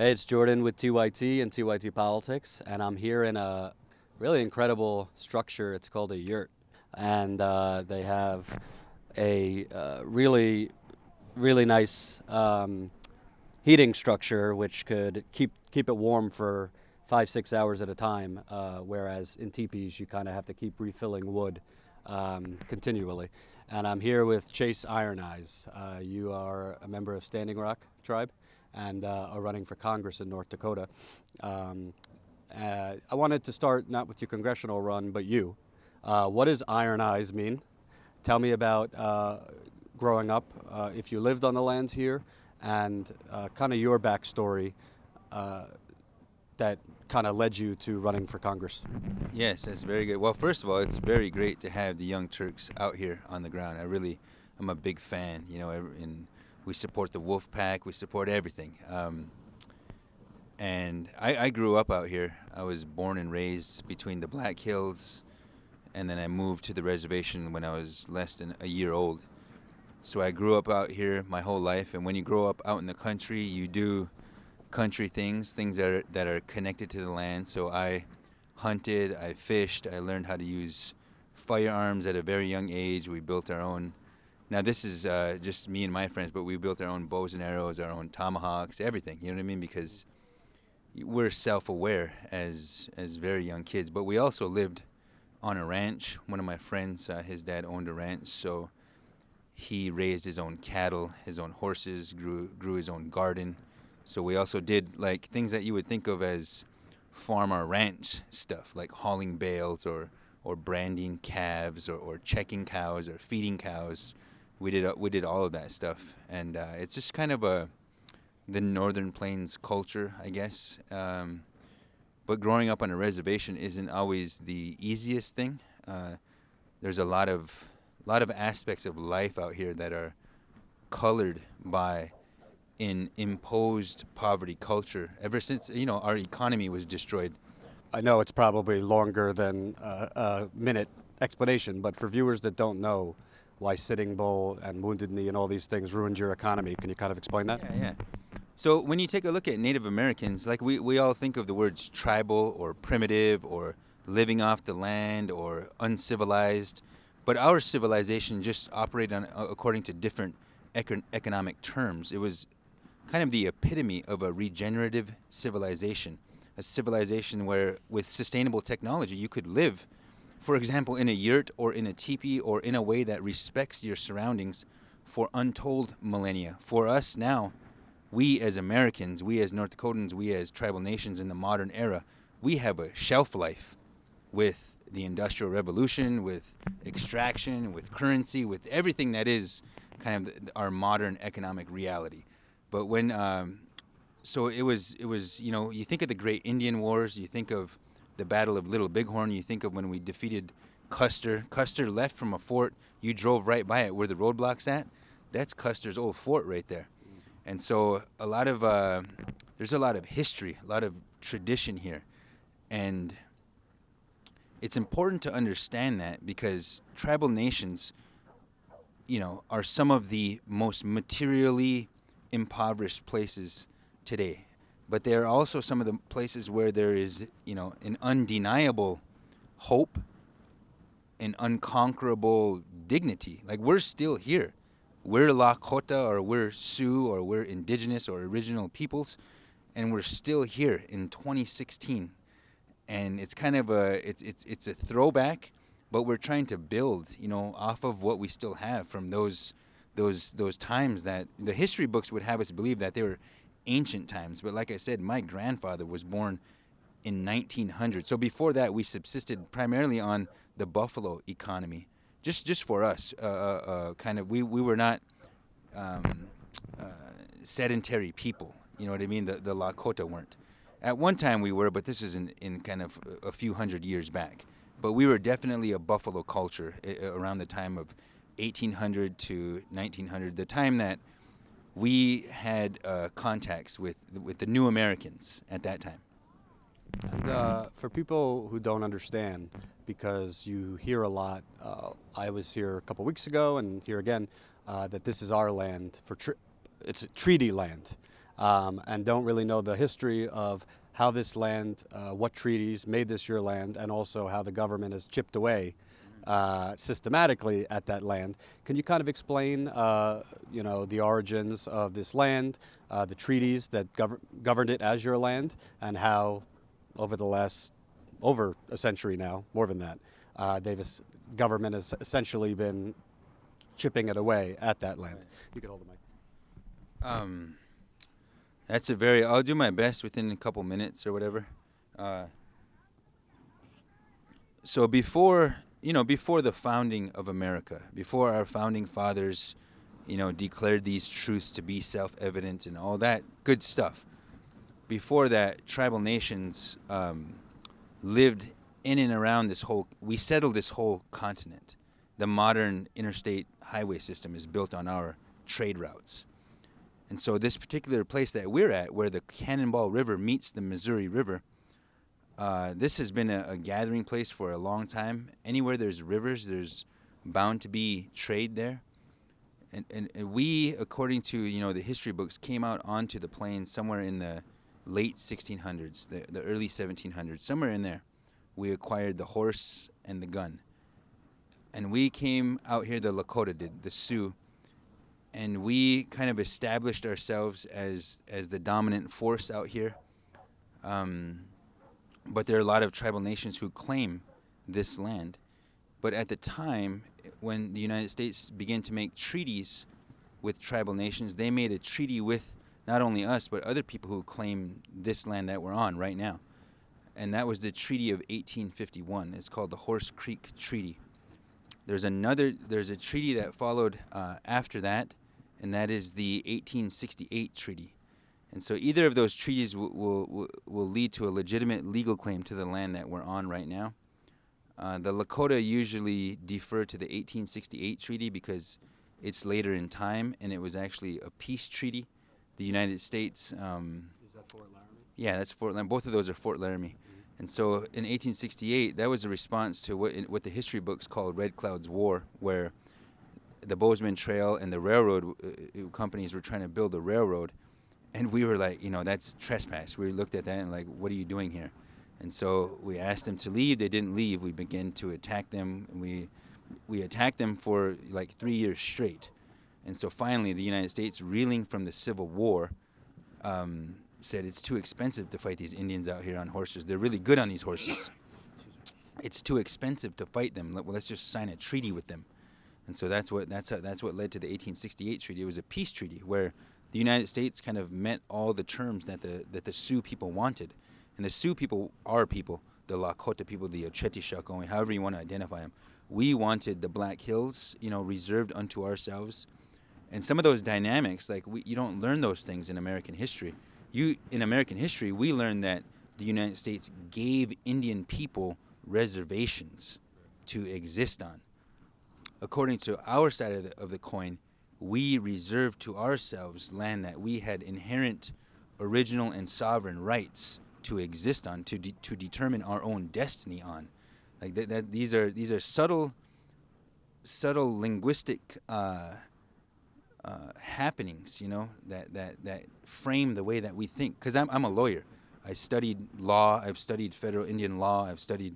Hey, it's Jordan with TYT and TYT Politics, and I'm here in a really incredible structure. It's called a yurt, and they have a really nice heating structure which could keep it warm for 5 6 hours at a time. Whereas in teepees you kind of have to keep refilling wood continually. And I'm here with Chase Iron Eyes. You are a member of Standing Rock Tribe and are running for Congress in North Dakota. Um, I wanted to start not with your congressional run, but you. What does Iron Eyes mean? Tell me about growing up, if you lived on the lands here, and kind of your backstory uh, that kind of led you to running for Congress. Yes, that's very good. Well, first of all, it's very great to have the Young Turks out here on the ground. I'm a big fan, and we support the Wolf Pack, we support everything. And I grew up out here. I was born and raised between the Black Hills, and then I moved to the reservation when I was less than a year old. So I grew up out here my whole life, and when you grow up out in the country, you do country things that are connected to the land. So I hunted, I fished, I learned how to use firearms at a very young age. We built our own. Now this is just me and my friends, but we built our own bows and arrows, our own tomahawks, everything. You know what I mean? Because we're self-aware as very young kids. But we also lived on a ranch. One of my friends, his dad owned a ranch, so he raised his own cattle, his own horses, grew his own garden. So we also did like things that you would think of as farm or ranch stuff, like hauling bales or branding calves or checking cows or feeding cows. We did all of that stuff, and it's just kind of the Northern Plains culture, I guess. But growing up on a reservation isn't always the easiest thing. There's a lot of aspects of life out here that are colored by an imposed poverty culture. Ever since our economy was destroyed. I know it's probably longer than a minute explanation, but for viewers that don't know why Sitting Bull and Wounded Knee and all these things ruined your economy, can you kind of explain that? Yeah. So when you take a look at Native Americans, like we all think of the words tribal or primitive or living off the land or uncivilized, but our civilization just operated according to different economic terms. It was kind of the epitome of a regenerative civilization, a civilization where with sustainable technology you could live, for example, in a yurt or in a teepee or in a way that respects your surroundings for untold millennia. For us now, we as Americans, we as North Dakotans, we as tribal nations in the modern era, we have a shelf life with the Industrial Revolution, with extraction, with currency, with everything that is kind of our modern economic reality. But when, so it was, you think of the Great Indian Wars, you think of the Battle of Little Bighorn, you think of when we defeated Custer. Custer left from a fort, you drove right by it where the roadblock's at. That's Custer's old fort right there. And so there's a lot of history, a lot of tradition here. And it's important to understand that because tribal nations, are some of the most materially impoverished places today. But they are also some of the places where there is, an undeniable hope, an unconquerable dignity. Like we're still here. We're Lakota or we're Sioux or we're indigenous or original peoples, and we're still here in 2016. And it's kind of it's a throwback, but we're trying to build, off of what we still have from those times that the history books would have us believe that they were ancient times. But like I said, my grandfather was born in 1900. So before that, we subsisted primarily on the buffalo economy. Just for us, kind of, we were not sedentary people. You know what I mean? The Lakota weren't. At one time we were, but this is in kind of a few hundred years back. But we were definitely a buffalo culture around the time of 1800 to 1900, the time that we had contacts with the New Americans at that time. And for people who don't understand, because you hear a lot, I was here a couple weeks ago and here again, that this is our land it's treaty land. and don't really know the history of how this land, what treaties made this your land, and also how the government has chipped away systematically at that land. Can you kind of explain, the origins of this land, the treaties that governed it as your land, and how over the last over a century now, more than that, government has essentially been chipping it away at that land. You can hold the mic. That's a very. I'll do my best within a couple minutes or whatever. So before the founding of America, before our founding fathers, declared these truths to be self-evident and all that good stuff. Before that, tribal nations lived in and around this whole. We settled this whole continent. The modern interstate highway system is built on our trade routes. And so this particular place that we're at, where the Cannonball River meets the Missouri River, this has been a gathering place for a long time. Anywhere there's rivers, there's bound to be trade there. And we, according to the history books, came out onto the plains somewhere in the late 1600s, the early 1700s, somewhere in there. We acquired the horse and the gun. And we came out here, the Lakota did, the Sioux, and we kind of established ourselves as the dominant force out here. But there are a lot of tribal nations who claim this land. But at the time, when the United States began to make treaties with tribal nations, they made a treaty with not only us, but other people who claim this land that we're on right now. And that was the Treaty of 1851. It's called the Horse Creek Treaty. There's a treaty that followed after that, and that is the 1868 treaty. And so either of those treaties will lead to a legitimate legal claim to the land that we're on right now. The Lakota usually defer to the 1868 treaty because it's later in time, and it was actually a peace treaty. The United States... Is that Fort Laramie? Yeah, that's Fort Laramie. Both of those are Fort Laramie. And so in 1868, that was a response to what the history books called Red Cloud's War, where the Bozeman Trail and the railroad companies were trying to build a railroad. And we were like, that's trespass. We looked at that and like, what are you doing here? And so we asked them to leave. They didn't leave. We began to attack them. And we attacked them for like 3 years straight. And so finally, the United States, reeling from the Civil War, said it's too expensive to fight these Indians out here on horses. They're really good on these horses. It's too expensive to fight them. Well, let's just sign a treaty with them. And so that's what led to the 1868 treaty. It was a peace treaty where the United States kind of met all the terms that the Sioux people wanted. And the Sioux people are people, the Lakota people, the Oceti-Sakowin, however you want to identify them. We wanted the Black Hills, reserved unto ourselves. And some of those dynamics, like you don't learn those things in American history. In American history, we learned that the United States gave Indian people reservations to exist on. According to our side of the coin, we reserved to ourselves land that we had inherent, original, and sovereign rights to exist on, to determine our own destiny on. Like that these are subtle linguistic happenings, that frame the way that we think. Because I'm a lawyer. I studied law. I've studied federal Indian law. I've studied,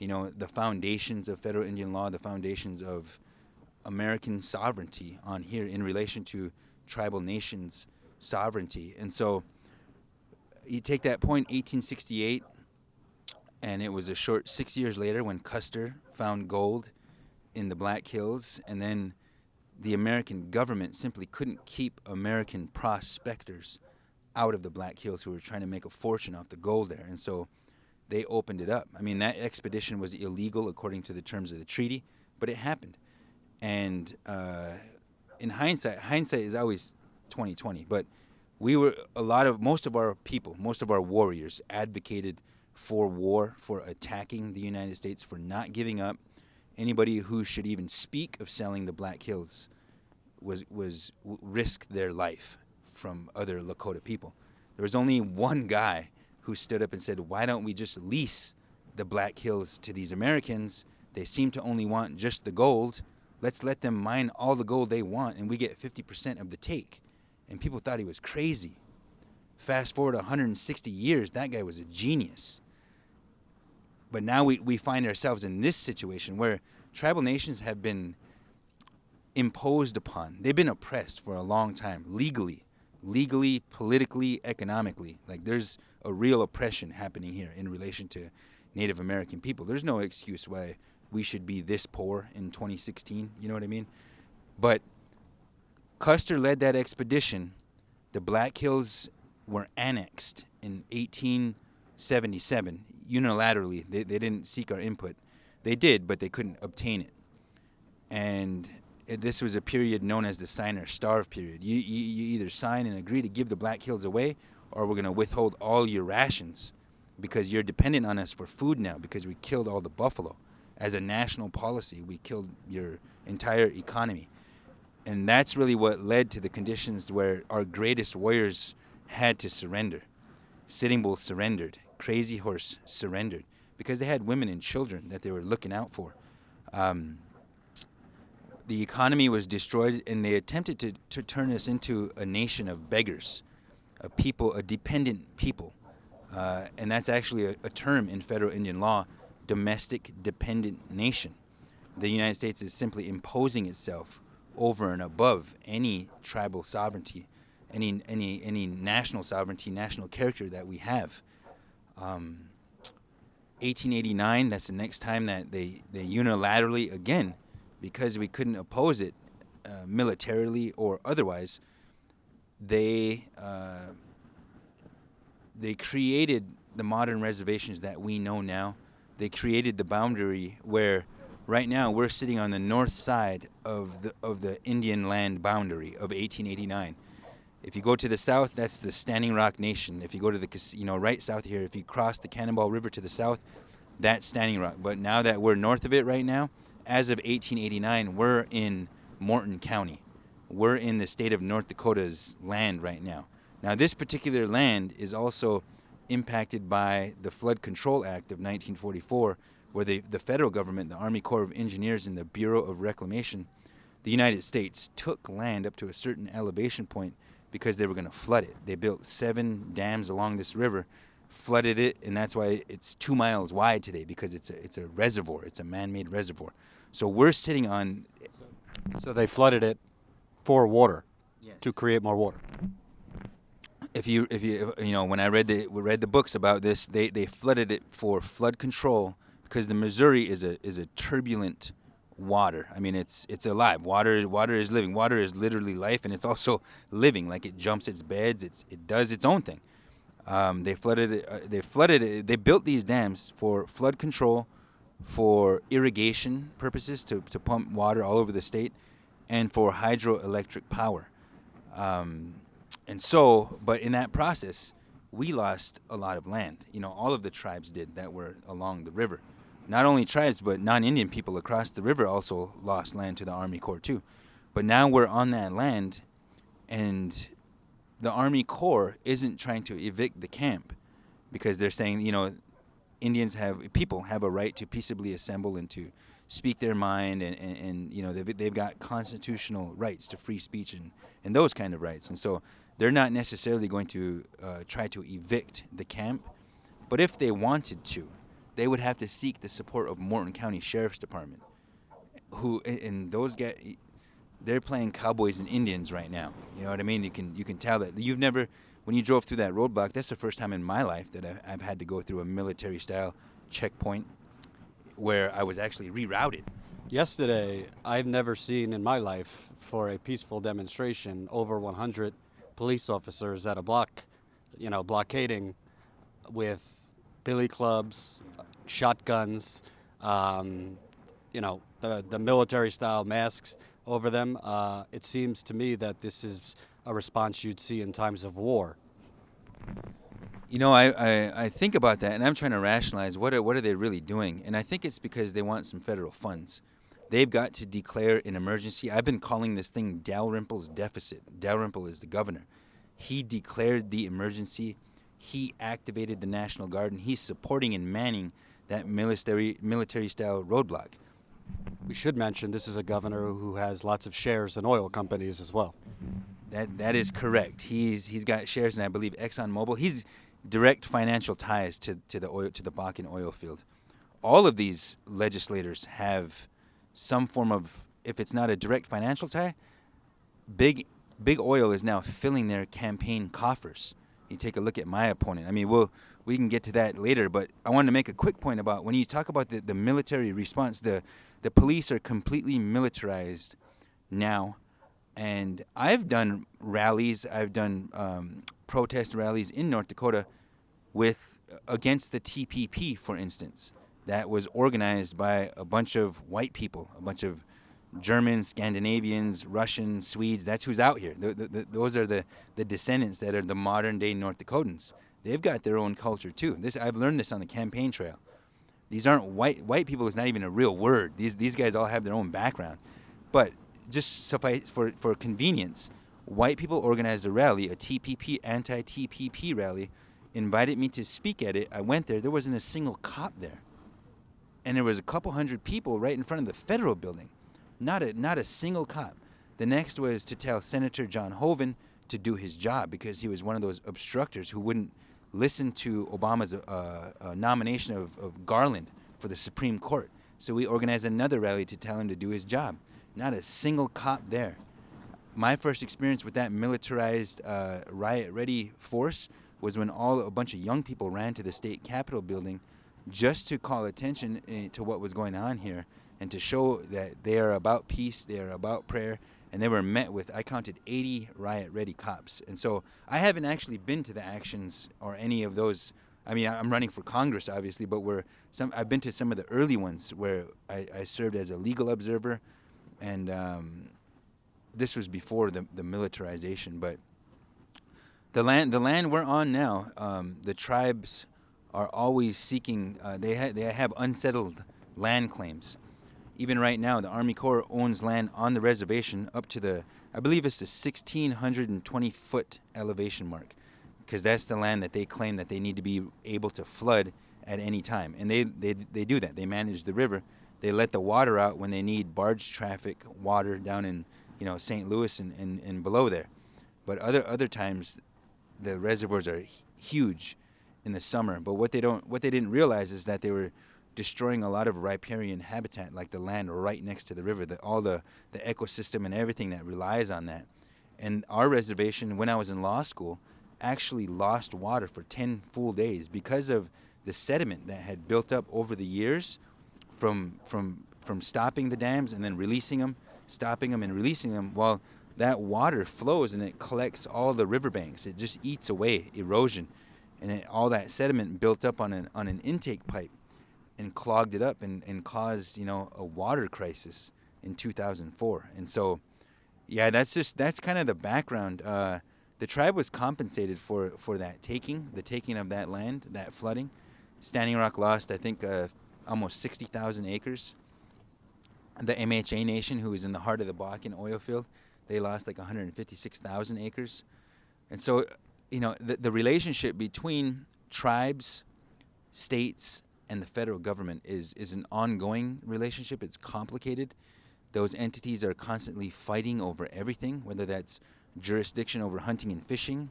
the foundations of federal Indian law, the foundations of American sovereignty on here in relation to tribal nations' sovereignty. And so you take that point, 1868, and it was a short 6 years later when Custer found gold in the Black Hills, and then the American government simply couldn't keep American prospectors out of the Black Hills who were trying to make a fortune off the gold there. And so they opened it up. I mean, that expedition was illegal according to the terms of the treaty, but it happened. And in hindsight is always 20/20. But most of our people, most of our warriors advocated for war, for attacking the United States, for not giving up. Anybody who should even speak of selling the Black Hills risked their life from other Lakota people. There was only one guy who stood up and said, why don't we just lease the Black Hills to these Americans? They seem to only want just the gold. Let's let them mine all the gold they want, and we get 50% of the take. And people thought he was crazy. Fast forward 160 years, that guy was a genius. But now we find ourselves in this situation where tribal nations have been imposed upon. They've been oppressed for a long time, legally, politically, economically. Like, there's a real oppression happening here in relation to Native American people. There's no excuse why we should be this poor in 2016, you know what I mean? But Custer led that expedition. The Black Hills were annexed in 1877, unilaterally. They didn't seek our input. They did, but they couldn't obtain it. And this was a period known as the sign or starve period. You either sign and agree to give the Black Hills away, or we're going to withhold all your rations because you're dependent on us for food now because we killed all the buffalo. As a national policy, we killed your entire economy. And that's really what led to the conditions where our greatest warriors had to surrender. Sitting Bull surrendered. Crazy Horse surrendered because they had women and children that they were looking out for. The economy was destroyed, and they attempted to turn us into a nation of beggars, a people, a dependent people. And that's actually a term in federal Indian law, domestic dependent nation. The United States is simply imposing itself over and above any tribal sovereignty, any national sovereignty, national character that we have. 1889, that's the next time that they unilaterally, again, because we couldn't oppose it militarily or otherwise, they created the modern reservations that we know now. They created the boundary where right now we're sitting on the north side of the Indian land boundary of 1889. If you go to the south, that's the Standing Rock Nation. If you go to the right south here, if you cross the Cannonball River to the south, that's Standing Rock. But now that we're north of it right now, as of 1889, we're in Morton County. We're in the state of North Dakota's land right now. Now, this particular land is also impacted by the Flood Control Act of 1944, where the federal government, the Army Corps of Engineers, and the Bureau of Reclamation, the United States, took land up to a certain elevation point because they were going to flood it. They built 7 dams along this river, flooded it, and that's why it's 2 miles wide today, because it's a reservoir. It's a man-made reservoir. So we're sitting on... So they flooded it for water, Yes. to create more water. If you when I read the books about this, they flooded it for flood control because the Missouri is a turbulent water. I mean, it's alive. Water is living. Water is literally life, and it's also living. Like, it jumps its beds. It does its own thing. They flooded it. They built these dams for flood control, for irrigation purposes, to pump water all over the state, and for hydroelectric power. But in that process, we lost a lot of land. All of the tribes did that were along the river. Not only tribes, but non-Indian people across the river also lost land to the Army Corps too. But now we're on that land, and the Army Corps isn't trying to evict the camp because they're saying, people have a right to peaceably assemble and to speak their mind, and they've got constitutional rights to free speech and those kind of rights. And so they're not necessarily going to try to evict the camp. But if they wanted to, they would have to seek the support of Morton County Sheriff's Department, and those guys, they're playing cowboys and Indians right now. You know what I mean? You can tell that when you drove through that roadblock, that's the first time in my life that I've had to go through a military-style checkpoint where I was actually rerouted. Yesterday, I've never seen in my life, for a peaceful demonstration, over 100 police officers at a block, blockading with billy clubs, shotguns, the military-style masks over them. It seems to me that this is a response you'd see in times of war. I think about that, and I'm trying to rationalize what are they really doing, and I think it's because they want some federal funds. They've got to declare an emergency. I've been calling this thing Dalrymple's deficit. Dalrymple is the governor. He declared the emergency. He activated the National Guard, and he's supporting and manning that military-style roadblock. We should mention this is a governor who has lots of shares in oil companies as well. That is correct. He's got shares in, I believe, ExxonMobil. He's direct financial ties to the Bakken oil field. All of these legislators have some form of, if it's not a direct financial tie, big oil is now filling their campaign coffers. You take a look at my opponent. I mean, we can get to that later, but I wanted to make a quick point about when you talk about the military response. The police are completely militarized now, and I've done rallies. I've done protest rallies in North Dakota against the TPP, for instance. That was organized by a bunch of white people, a bunch of Germans, Scandinavians, Russians, Swedes. That's who's out here. Those are the descendants that are the modern-day North Dakotans. They've got their own culture, too. I've learned this on the campaign trail. These aren't white people is not even a real word. These guys all have their own background. But just suffice for convenience, white people organized a rally, a TPP, anti-TPP rally, invited me to speak at it. I went there. There wasn't a single cop there. And there was a couple hundred people right in front of the federal building. Not a single cop. The next was to tell Senator John Hoeven to do his job because he was one of those obstructors who wouldn't listen to Obama's nomination of Garland for the Supreme Court. So we organized another rally to tell him to do his job. Not a single cop there. My first experience with that militarized riot-ready force was when a bunch of young people ran to the state capitol building just to call attention to what was going on here and to show that they are about peace, they are about prayer, and they were met with, I counted 80 riot-ready cops. And so I haven't actually been to the actions or any of those. I mean, I'm running for Congress, obviously, but I've been to some of the early ones where I served as a legal observer, and this was before the militarization. But the land we're on now, the tribes are always seeking. They have unsettled land claims. Even right now, the Army Corps owns land on the reservation up to I believe it's the 1,620-foot elevation mark, because that's the land that they claim that they need to be able to flood at any time. And they do that. They manage the river. They let the water out when they need barge traffic water down in St. Louis and below there. But other times, the reservoirs are huge in the summer. But what they didn't realize is that they were destroying a lot of riparian habitat, like the land right next to the river, all the ecosystem and everything that relies on that. And our reservation, when I was in law school, actually lost water for 10 full days because of the sediment that had built up over the years from stopping the dams and then releasing them, stopping them and releasing them. Well, that water flows and it collects all the riverbanks. It just eats away erosion, and all that sediment built up on an intake pipe and clogged it up and caused a water crisis in 2004. And so, yeah, that's kind of the background. The tribe was compensated for the taking of that land, that flooding. Standing Rock lost, I think, almost 60,000 acres. The MHA Nation, who is in the heart of the Bakken oil field, they lost like 156,000 acres. And so, the relationship between tribes, states, and the federal government is an ongoing relationship. It's complicated. Those entities are constantly fighting over everything, whether that's jurisdiction over hunting and fishing,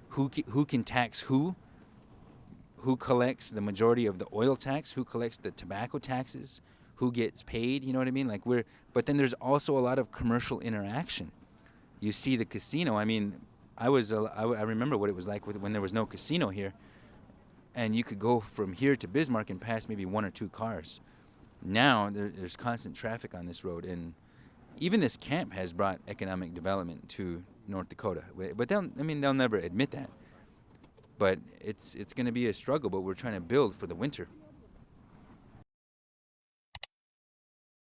who can tax who collects the majority of the oil tax, who collects the tobacco taxes, who gets paid, you know what I mean? But then there's also a lot of commercial interaction. You see the casino. I mean, I remember what it was like when there was no casino here. And you could go from here to Bismarck and pass maybe one or two cars. Now there's constant traffic on this road, and even this camp has brought economic development to North Dakota. But they'll never admit that. But it's going to be a struggle. But we're trying to build for the winter.